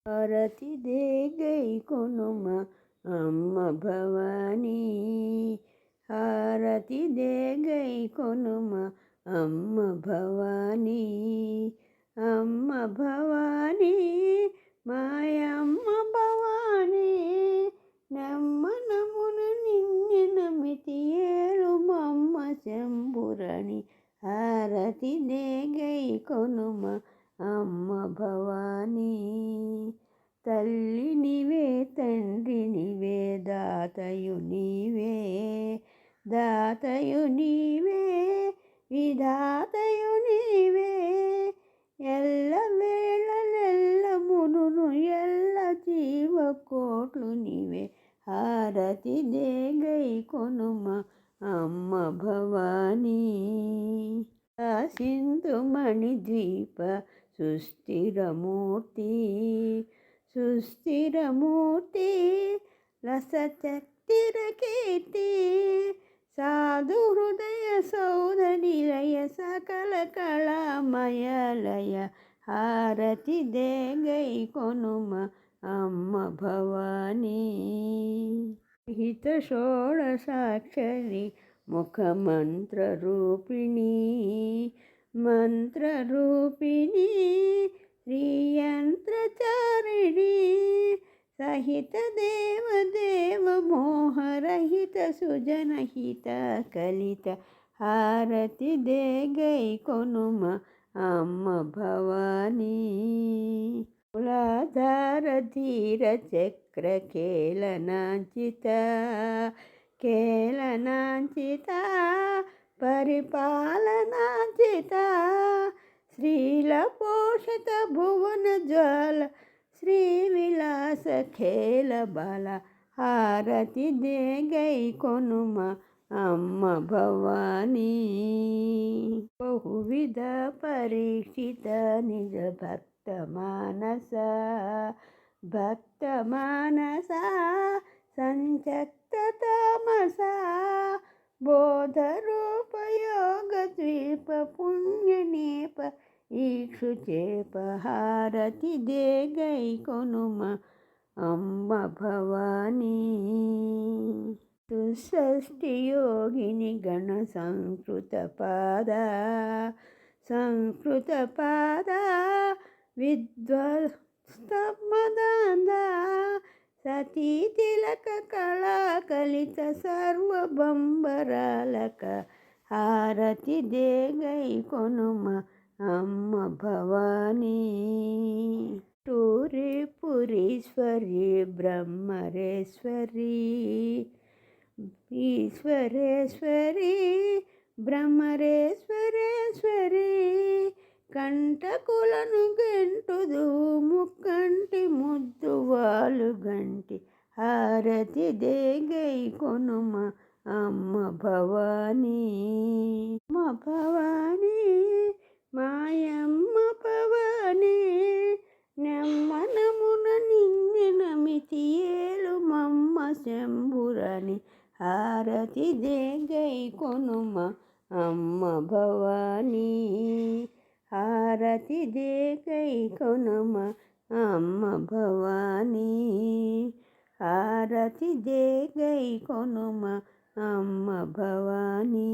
హారతి దేగై కొనుమ అమ్మ భవానీ, హారతి దేగై కొనుమ అమ్మ భవానీ, అమ్మ భవానీ మాయమ్మ భవానీ, నమ్మనమున నిన్ను నమితి ఏలుమమ్మ శంభురణి, హారతి దేగై కొనుమ అమ్మ భవానీ. తల్లి నీవే, తండ్రి నీవే, దాతయు నీవే, దాతయు నీవే, విధాతయు నీవే, ఎల్ల వేళలెల్ల మునును ఎల్ల జీవకోట్లు నీవే, హారతి దేగై కొనుమ అమ్మ భవానీ. సింధుమణి ద్వీప సుస్థిరమూర్తి, సుస్థిరమూర్తి లసచక్తిర కీర్తి, సాధు హృదయ సౌధ నిలయ సకల కళామయలయ, హారతి దేగై కొనుమ అమ్మ భవానీ. హిత షోడశాక్షరి ముఖమంత్ర రూపిణి, మంత్రరూపిణి శ్రీయంత్రచారిణి, సహిత దేవదేవ మోహరహిత సుజనహిత కలిత, హారతి దేగై కొనుమ అమ్మ భవానీ. మూలాధార ధీర చక్ర కేళనాంచిత, కేళనాంచిత పరిపాలనాంచిత, శ్రీల పోషిత భువన జ్వాల శ్రీవిలాస ఖేల బల, హారతి దేగై కొనుమ అమ్మ భవానీ. బహువిధ పరీక్షిత నిజ భక్త మానస, భక్త మానస సంచక్త తామస, బోధరూపయోగ ద్వీప పుణ్యనేప ఈక్షుచేప, హారతి దేగై కొనుమ అమ్మ భవానీ. సుషష్ఠి యోగిని గణ సంస్కృత పాద, సంస్కృత పాద విద్వస్తమదాంద, సతీ తిలక కళాకలిత సర్వబంబరాలక, హారతి దేగై కొనుమ అమ్మ భవానీ. టూరి పురీశ్వరి బ్రహ్మరేశ్వరి, ఈశ్వరేశ్వరి బ్రహ్మరేశ్వరేశ్వరి, కంటకులను గెంటుదు ముక్కంటి ముద్దు వాలుగంటి, హారతి దేగై కొనుమ అమ్మ భవానీ. అమ్మ భవానీ మాయమ్మ భవానీ, నమ్మనమున నిన్ను నమితి ఏలుమమ్మ శంభురణి, హారతి దేగై కొనుమ అమ్మ భవానీ, హారతి దేగై కొనుమ అమ్మ భవానీ, హారతి దేగై కొనుమ అమ్మ భవానీ.